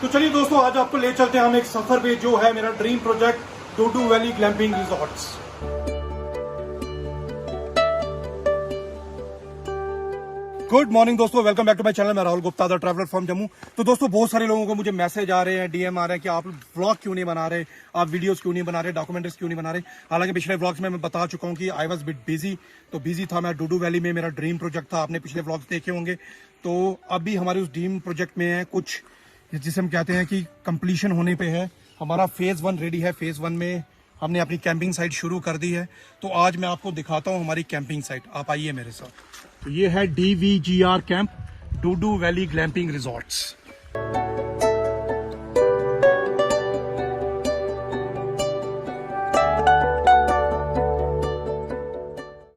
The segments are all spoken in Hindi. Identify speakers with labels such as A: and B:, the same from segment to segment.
A: तो चलिए दोस्तों, आज आपको ले चलते हैं हम एक सफर पे जो है मेरा dream project Dudu valley glamping resorts. Good morning दोस्तों, welcome back to my channel. मैं Rahul Gupta, the traveller from Jammu. तो दोस्तों, बहुत सारे लोगों को मुझे मैसेज आ रहे हैं, डीएम आ रहे हैं कि आप व्लॉग क्यों नहीं बना रहे, आप वीडियोस क्यों नहीं बना रहे, डॉक्यूमेंट्रीज क्यों नहीं बना रहे। हालांकि पिछले व्लॉग्स में मैं बता चुका हूं कि आई वाज बिट बिजी, तो बिजी था मैं। डूडू वैली में मेरा ड्रीम प्रोजेक्ट था, आपने पिछले व्लॉग्स देखे होंगे। तो अभी हमारे उस ड्रीम प्रोजेक्ट में है कुछ जिसे हम कहते हैं कि कंप्लीशन होने पे है। हमारा फेज 1 रेडी है। फेज 1 में हमने अपनी कैंपिंग साइट शुरू कर दी है। तो आज मैं आपको दिखाता हूँ हमारी कैंपिंग साइट, आप आइए मेरे साथ। तो ये है DVGR कैंप, डूडू वैली ग्लैम्पिंग रिजॉर्ट्स।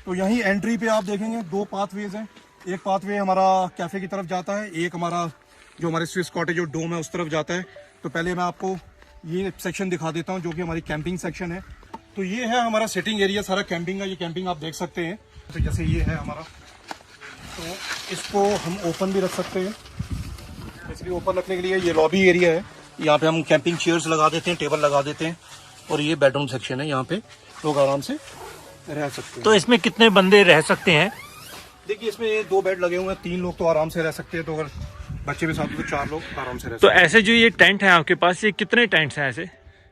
A: तो यहीं एंट्री पे आप देखेंगे 2 पाथवेज हैं। एक पाथवे हमारा कैफे की तरफ जाता है, एक हमारा जो हमारे स्विस कॉटेज और डोम है उस तरफ जाता है। तो पहले मैं आपको ये सेक्शन दिखा देता हूँ जो कि हमारी कैंपिंग सेक्शन है। तो ये है हमारा सिटिंग एरिया सारा कैंपिंग का। ये कैंपिंग आप देख सकते हैं। तो जैसे ये है हमारा, तो इसको हम ओपन भी रख सकते हैं। इसलिए ओपन रखने के लिए ये लॉबी एरिया है। यहाँ पे हम कैंपिंग चेयर्स लगा देते हैं, टेबल लगा देते हैं। और ये बेडरूम सेक्शन है, यहाँ पे लोग आराम से रह सकते हैं।
B: तो इसमें कितने बंदे रह सकते हैं?
A: देखिए, इसमें 2 बेड लगे हुए हैं, 3 लोग तो आराम से रह सकते हैं। तो अगर बच्चे भी साथ में तो 4 लोग आराम से रह सकते
B: तो ऐसे जो ये टेंट है आपके पास, ये कितने टेंट्स हैं ऐसे?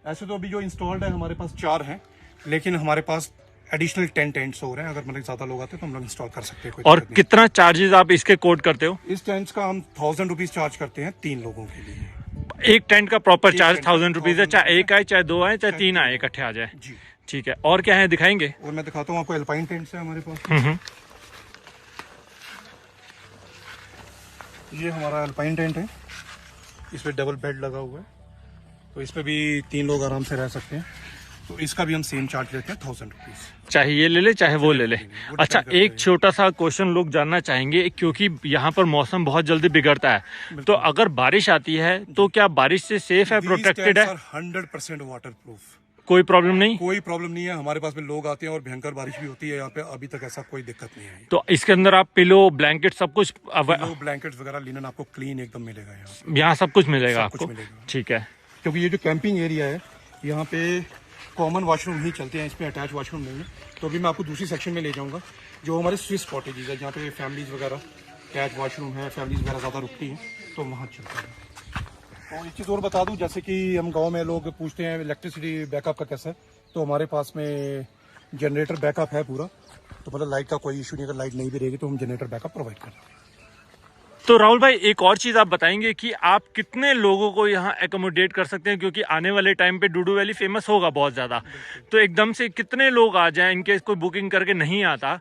A: ऐसे तो अभी जो इंस्टॉल्ड है हमारे पास 4 हैं, लेकिन हमारे पास एडिशनल 10 टेंट्स हो रहे हैं। अगर मतलब ज्यादा लोग आते हैं तो हम लोग इंस्टॉल कर सकते हैं।
B: और कितना चार्जेस आप इसके कोट करते हो?
A: इस टेंट्स का हम 1000 रुपीज चार्ज करते हैं 3 लोगों के लिए।
B: एक टेंट का प्रॉपर चार्ज 1000 रुपीज है, चाहे एक आए, चाहे 2 आए, चाहे 3 आए, इकट्ठे आ जाए
A: जी।
B: ठीक है। और क्या है दिखाएंगे?
A: और मैं दिखाता हूँ आपको, एल्पाइन टेंट्स है हमारे पास। ये हमारा एल्पाइन टेंट है, इसमें डबल बेड लगा हुआ है। तो इसमें भी 3 लोग आराम से रह सकते हैं। तो इसका भी हम सेम चार्ज लेते हैं 1000 रुपीज।
B: चाहे ये ले ले चाहे वो ले ले। अच्छा, एक छोटा सा क्वेश्चन लोग जानना चाहेंगे, क्योंकि यहाँ पर मौसम बहुत जल्दी बिगड़ता है। तो अगर बारिश आती है तो क्या बारिश से सेफ है, प्रोटेक्टेड है?
A: 100% वाटर प्रूफ,
B: कोई प्रॉब्लम नहीं?
A: कोई प्रॉब्लम नहीं है। हमारे पास में लोग आते हैं और भयंकर बारिश भी होती है यहाँ पे, अभी तक ऐसा कोई दिक्कत नहीं है।
B: तो इसके अंदर आप पिलो, ब्लैंकेट, सब कुछ
A: ब्लैंकेट्स वगैरह, लिनन आपको क्लीन एकदम मिलेगा
B: यहाँ सब कुछ मिलेगा
A: सब
B: आपको?
A: कुछ मिलेगा।
B: ठीक है।
A: क्योंकि ये जो कैंपिंग एरिया है, यहाँ पे कॉमन वॉशरूम ही चलते हैं, इसमें अटैच वॉशरूम नहीं है। तो अभी मैं आपको दूसरी सेक्शन में ले जाऊँगा जो हमारे स्विस कॉटेजेस है, जहाँ पे फैमिलीज वगैरह अटैच वॉशरूम है, फैमिलीज वगैरह ज़्यादा रुकती हैं, तो वहाँ चलता है। और एक चीज़ और बता दूँ, जैसे कि हम गाँव में लोग पूछते हैं इलेक्ट्रिसिटी बैकअप का कैसा है, तो हमारे पास में जनरेटर बैकअप है पूरा। तो मतलब लाइट का कोई इशू नहीं, अगर लाइट नहीं भी रहेगी तो हम जनरेटर बैकअप प्रोवाइड करते हैं।
B: तो राहुल भाई, एक और चीज आप बताएंगे कि आप कितने लोगों को यहाँ एकोमोडेट कर सकते हैं, क्योंकि आने वाले टाइम पे डूडू वैली फेमस होगा बहुत ज्यादा। तो एकदम से कितने लोग आ जाएं, इनकेस कोई बुकिंग करके नहीं आता,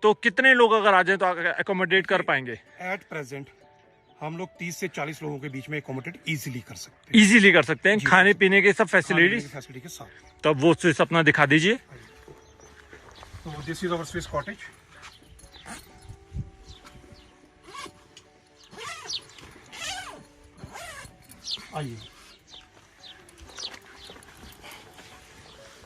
B: तो कितने लोग अगर आ जाएं तो एकोमोडेट कर पाएंगे?
A: एट प्रेजेंट हम लोग 30 से 40 लोगों के बीच में एकोमोडेट इजीली कर सकते हैं।
B: इजीली कर सकते हैं, खाने पीने के सब
A: फैसिलिटी
B: फैसिलिटीज
A: के साथ।
B: तो वो स्विस अपना दिखा दीजिए।
A: तो this is our Swiss cottage. आइए।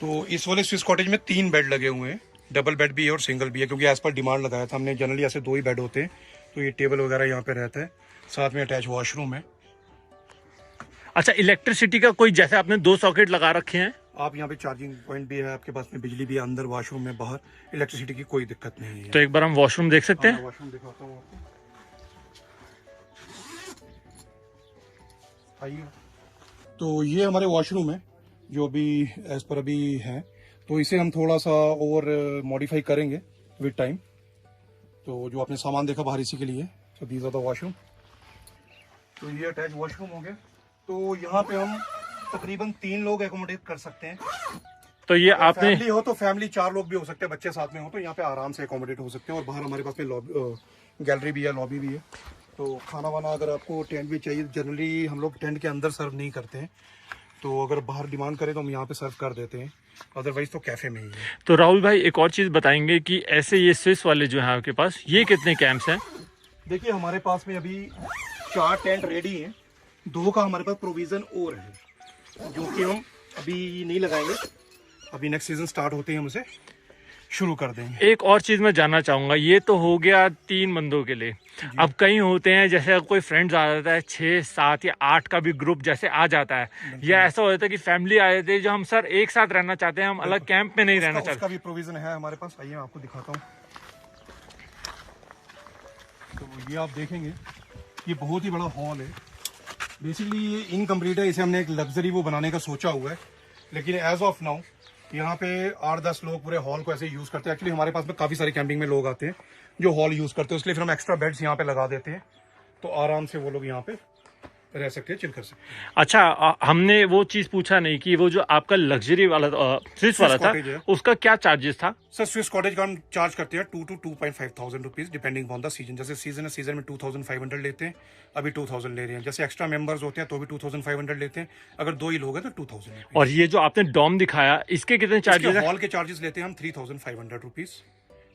A: तो इस वाले स्विस कॉटेज में 3 बेड लगे हुए हैं, डबल बेड भी है और सिंगल भी है, क्योंकि एज पर डिमांड लगाया था हमने। जनरली ऐसे 2 ही बेड होते हैं। तो ये टेबल वगैरह यहाँ पे रहता है, साथ में अटैच वॉशरूम है।
B: अच्छा, इलेक्ट्रिसिटी का कोई, जैसे आपने 2 सॉकेट लगा रखे हैं,
A: आप यहाँ पे चार्जिंग पॉइंट भी है, आपके पास में बिजली भी है, अंदर वॉशरूम में, बाहर इलेक्ट्रिसिटी की कोई दिक्कत नहीं है।
B: तो एक बार हम वॉशरूम देख सकते हैं?
A: वॉशरूम दिखाता हूँ आपको, आइए। तो ये हमारे वॉशरूम है जो अभी एज पर अभी है। तो इसे हम थोड़ा सा और मॉडिफाई करेंगे विद टाइम। तो जो आपने सामान देखा बाहर, इसी के लिए। तो दीज आर द वॉशरूम। तो ये अटैच वॉशरूम हो गया। तो यहाँ पे हम तकरीबन 3 लोग एकोमोडेट कर सकते हैं।
B: तो ये आपने
A: फैमिली हो तो फैमिली 4 लोग भी हो सकते हैं, बच्चे साथ में हो तो यहाँ पे आराम से एकोमोडेट हो सकते हैं। और बाहर हमारे पास में गैलरी भी है, लॉबी भी है। तो खाना वाना अगर आपको टेंट भी चाहिए, जनरली हम लोग टेंट के अंदर सर्व नहीं करते हैं। तो अगर बाहर डिमांड करें तो हम यहाँ पे सर्व कर देते हैं, अदरवाइज तो कैफे में ही है।
B: तो राहुल भाई, एक और चीज बताएंगे कि ऐसे ये स्विस वाले जो है आपके पास, ये कितने कैंप्स हैं?
A: देखिए, हमारे पास में अभी 4 टेंट रेडी हैं। 2 का हमारे पास प्रोविजन और है, जो कि हम अभी नहीं लगाएंगे। अभी नेक्स्ट सीजन स्टार्ट होते हैं हम उसे शुरू कर देंगे।
B: एक और चीज मैं जानना चाहूंगा, ये तो हो गया 3 बंदों के लिए। अब कई होते हैं जैसे कोई फ्रेंड्स आ जाता है 6, 7 या 8 का भी ग्रुप जैसे आ जाता है, या ऐसा हो जाता है कि फैमिली आ जाती है जो हम सर एक साथ रहना चाहते हैं, हम अलग कैंप में नहीं रहना चाहते।
A: उसका भी प्रोविजन है हमारे पास, आइए मैं आपको दिखाता हूँ। तो ये आप देखेंगे, ये बहुत ही बड़ा हॉल है। बेसिकली ये इनकम्प्लीट है, इसे हमने एक लग्जरी वो बनाने का सोचा हुआ है, लेकिन एज ऑफ नाउ यहाँ पे 8-10 लोग पूरे हॉल को ऐसे यूज करते हैं। एक्चुअली हमारे पास में काफी सारे कैंपिंग में लोग आते हैं जो हॉल यूज करते हैं, इसलिए फिर हम एक्स्ट्रा बेड्स यहाँ पे लगा देते हैं, तो आराम से वो लोग यहाँ पे रह सकते हैं, चिल कर सकते हैं।
B: अच्छा, हमने वो चीज पूछा नहीं कि वो जो आपका लग्जरी वाला स्विस वाला था,
A: कॉटेज है।
B: उसका क्या चार्जेस था?
A: सर स्विस कॉटेज का हम चार्ज करते हैं 2 to 2.5 thousand rupees depending on the season. जैसे सीजन है, सीजन में 2500 लेते हैं, अभी 2000 ले रहे हैं। जैसे एक्स्ट्रा मेंबर्स होते हैं तो भी 2500 लेते हैं, अगर 2 ही लोग हैं तो 2000।
B: और ये जो आपने डॉम दिखाया, इसके कितने चार्जेस है?
A: हॉल के चार्जेस लेते हैं हम 3500 रुपीज।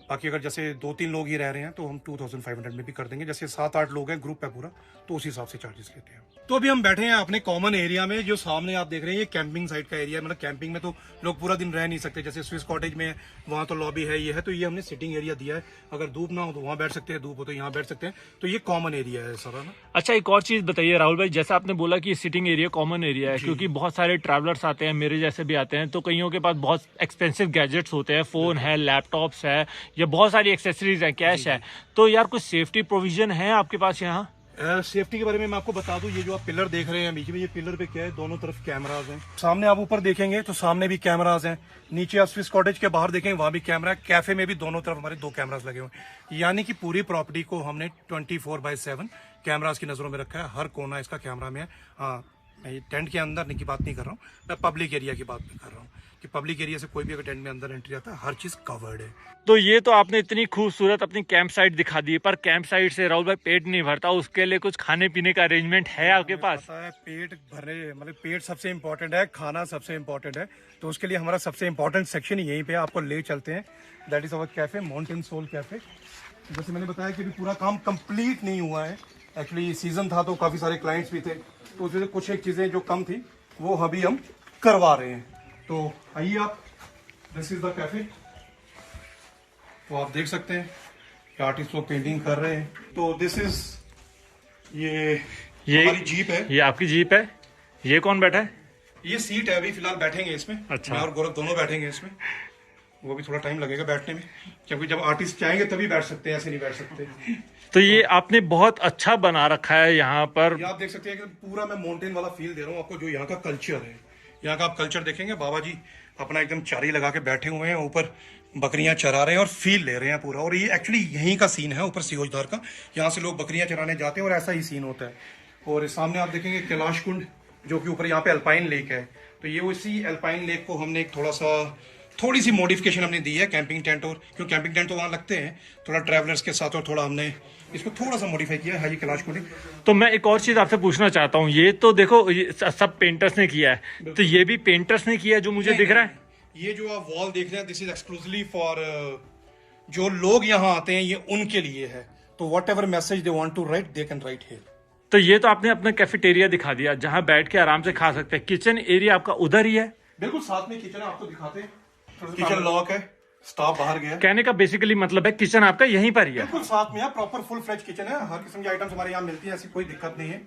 A: बाकी अगर जैसे 2-3 लोग ही रह रहे हैं तो हम 2500 में भी कर देंगे। जैसे 7-8 लोग हैं, ग्रुप है पूरा, तो उस हिसाब से चार्जेस लेते हैं। तो अभी हम बैठे हैं अपने कॉमन एरिया में, जो सामने आप देख रहे हैं ये कैंपिंग साइड का एरिया है। मतलब कैंपिंग में तो लोग पूरा दिन रह नहीं सकते, जैसे स्विस कॉटेज में वहाँ तो लॉबी है, ये है, तो ये हमने सिटिंग एरिया दिया है। अगर धूप ना हो तो वहाँ बैठ सकते हैं, धूप हो तो यहाँ बैठ सकते हैं, तो ये कॉमन एरिया है सारा ना।
B: अच्छा, एक और चीज बताइए राहुल भाई, जैसा आपने बोला कि सिटिंग एरिया कॉमन एरिया है, क्योंकि बहुत सारे ट्रैवलर्स आते हैं, मेरे जैसे भी आते हैं, तो कईयों के पास बहुत एक्सपेंसिव गैजेट्स होते हैं, फोन है, लैपटॉप्स है, या बहुत सारी एक्सेसरीज है, कैश है, तो यार कुछ सेफ्टी प्रोविजन है आपके पास यहाँ?
A: सेफ्टी के बारे में मैं आपको बता दूं, ये जो आप पिलर देख रहे हैं बीच में, ये पिलर पे क्या है, दोनों तरफ कैमराज हैं। सामने आप ऊपर देखेंगे तो सामने भी कैमराज हैं, नीचे आप स्विस कॉटेज के बाहर देखेंगे वहां भी कैमरा है, कैफे में भी दोनों तरफ हमारे 2 कैमराज लगे हुए हैं। यानी कि पूरी प्रॉपर्टी को हमने 24/7 कैमराज की नजरों में रखा है, हर कोना इसका कैमरा में है। हाँ, मैं ये टेंट के अंदर की बात नहीं कर रहा हूँ, मैं पब्लिक एरिया की बात भी कर रहा हूँ कि पब्लिक एरिया से कोई भी अगर टेंट में अंदर एंट्री आता है, हर चीज कवर्ड है।
B: तो ये तो आपने इतनी खूबसूरत अपनी कैंप साइट दिखा दी, पर कैंप साइट से राहुल भाई पेट नहीं भरता, उसके लिए कुछ खाने पीने का अरेंजमेंट है आपके पास?
A: पता है, पेट भरने मतलब पेट सबसे इम्पोर्टेंट है, खाना सबसे इम्पोर्टेंट है, तो उसके लिए हमारा सबसे इम्पोर्टेंट सेक्शन यहीं पे आपको ले चलते हैं। That is our cafe, mountain soul cafe. जैसे मैंने बताया कि अभी पूरा काम कंप्लीट नहीं हुआ है, एक्चुअली सीजन था तो काफी सारे क्लाइंट्स भी थे, तो उसमें से कुछ एक चीजें जो कम थी वो अभी हम करवा रहे हैं। तो आइए आप, दिस इज द कैफे। तो आप देख सकते हैं कि आर्टिस्ट लोग पेंटिंग कर रहे हैं। तो दिस इज ये हमारी जीप है।
B: ये आपकी जीप है? ये कौन बैठा है?
A: ये सीट है, अभी फिलहाल बैठेंगे इसमें।
B: अच्छा।
A: मैं और गौरव दोनों बैठेंगे इसमें, वो भी थोड़ा टाइम लगेगा बैठने में, क्योंकि जब आर्टिस्ट चाहेंगे तभी बैठ सकते हैं, ऐसे नहीं बैठ सकते।
B: तो ये आपने बहुत अच्छा बना रखा है यहाँ पर।
A: ये आप देख सकते हैं कि पूरा मैं माउंटेन वाला फील दे रहा हूँ आपको, जो यहाँ का कल्चर है। यहाँ का आप कल्चर देखेंगे, बाबा जी अपना एकदम चारी लगा के बैठे हुए हैं, ऊपर बकरियां चरा रहे हैं और फील ले रहे हैं पूरा। और ये एक्चुअली यहीं का सीन है, ऊपर सियोजधार का, यहाँ से लोग बकरियां चराने जाते हैं और ऐसा ही सीन होता है। और सामने आप देखेंगे कैलाश कुंड, जो कि ऊपर यहाँ पे अल्पाइन लेक है, तो ये उसी अल्पाइन लेक को हमने एक थोड़ी सी मॉडिफिकेशन हमने दी है कैंपिंग टेंट, और क्योंकि कैंपिंग टेंट तो वहाँ लगते हैं थोड़ा ट्रैवलर्स के साथ, और थोड़ा हमने इसको थोड़ा सा मॉडिफाई किया है। ये कैलाश कुंड।
B: तो मैं एक और चीज आपसे पूछना चाहता हूँ, ये तो देखो ये सब पेंटर्स ने किया है, तो ये भी पेंटर्स ने किया है जो मुझे दिख रहा है?
A: ये जो आप वॉल देख रहे हैं, दिस इज एक्सक्लूसिवली फॉर जो लोग यहाँ आते हैं, ये उनके लिए है। तो whatever message they want to write, they can write here.
B: तो ये तो आपने अपना कैफेटेरिया दिखा दिया, जहाँ बैठ के आराम से खा सकते हैं। किचन एरिया आपका उधर ही है?
A: बिल्कुल साथ में किचन है, आपको दिखाते हैं। किचन लॉक है, स्टाफ बाहर गया।
B: कहने का बेसिकली मतलब है किचन आपका यहीं पर ही है?
A: बिल्कुल साथ में है, प्रॉपर फुल फ्लेज किचन है, हर किस्म की आइटम्स हमारे यहाँ मिलती है, ऐसी कोई दिक्कत नहीं है,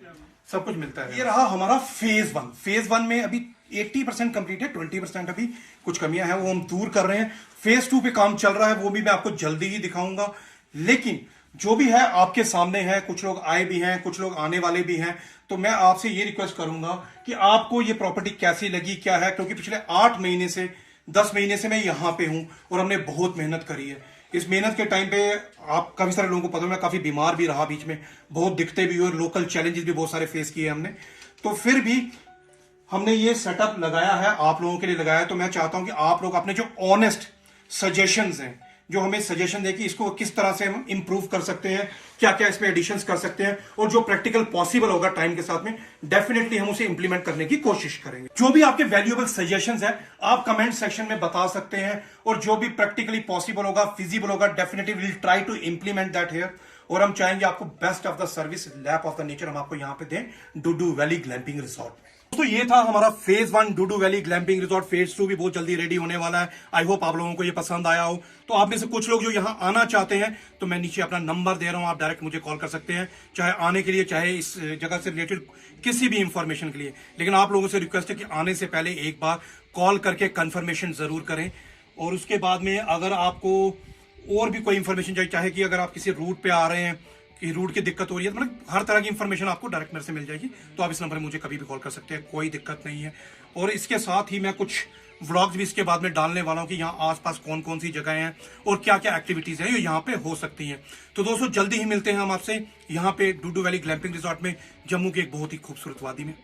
A: सब कुछ मिलता है। ये रहा हमारा फेज 1। फेज 1 में अभी 80% कंप्लीट है, 20% अभी कुछ कमियां हैं, वो हम दूर कर रहे हैं। फेज 2 पे काम चल रहा है, वो भी मैं आपको जल्दी ही दिखाऊंगा। लेकिन जो भी है आपके सामने है, कुछ लोग आए भी हैं, कुछ लोग आने वाले भी हैं, तो मैं आपसे ये रिक्वेस्ट करूंगा कि आपको ये प्रॉपर्टी कैसी लगी, क्या है, क्योंकि पिछले 8 महीने से 10 महीने से मैं यहाँ पे हूं और हमने बहुत मेहनत करी है। इस मेहनत के टाइम पे आप काफी सारे लोगों को पता है, मैं काफी बीमार भी रहा बीच में, बहुत दिक्कतें भी हुई और लोकल चैलेंजेस भी बहुत सारे फेस किए हमने, तो फिर भी हमने ये सेटअप लगाया है, आप लोगों के लिए लगाया है। तो मैं चाहता हूं कि आप लोग अपने जो ऑनेस्ट सजेशंस हैं, जो हमें सजेशन दे कि इसको किस तरह से हम इंप्रूव कर सकते हैं, क्या क्या इसमें एडिशंस कर सकते हैं, और जो प्रैक्टिकल पॉसिबल होगा टाइम के साथ में, डेफिनेटली हम उसे इंप्लीमेंट करने की कोशिश करेंगे। जो भी आपके वैल्यूएबल सजेशंस हैं आप कमेंट सेक्शन में बता सकते हैं, और जो भी प्रैक्टिकली पॉसिबल होगा, फिजिबल होगा, definitely will try to implement that here. और हम चाहेंगे आपको best of the service, lap of the nature हम आपको यहाँ पे दें, डुडू वैली ग्लैम्पिंग रिसोर्ट में। दोस्तों ये था हमारा फेज 1 डूडू वैली ग्लैम्पिंग रिजॉर्ट। फेज 2 भी बहुत जल्दी रेडी होने वाला है। आई होप आप लोगों को ये पसंद आया हो। तो आप में से कुछ लोग जो यहाँ आना चाहते हैं तो मैं नीचे अपना नंबर दे रहा हूँ, आप डायरेक्ट मुझे कॉल कर सकते हैं, चाहे आने के लिए चाहे इस जगह से रिलेटेड किसी भी इंफॉर्मेशन के लिए। लेकिन आप लोगों से रिक्वेस्ट है कि आने से पहले एक बार कॉल करके कंफर्मेशन जरूर करें। और उसके बाद में अगर आपको और भी कोई इंफॉर्मेशन चाहिए, चाहे कि अगर आप किसी रूट पे आ रहे हैं कि रूट की दिक्कत हो रही है, मतलब हर तरह की इंफॉर्मेशन आपको डायरेक्ट मेरे से मिल जाएगी। तो आप इस नंबर पर मुझे कभी भी कॉल कर सकते हैं, कोई दिक्कत नहीं है। और इसके साथ ही मैं कुछ व्लॉग्स भी इसके बाद में डालने वाला हूं कि यहाँ आसपास कौन कौन सी जगह हैं और क्या क्या एक्टिविटीज हैं जो यहाँ पे हो सकती हैं। तो दोस्तों जल्दी ही मिलते हैं हम आपसे यहाँ पे डूडू वैली ग्लैम्पिंग रिजॉर्ट में, जम्मू की एक बहुत ही खूबसूरत वादी में।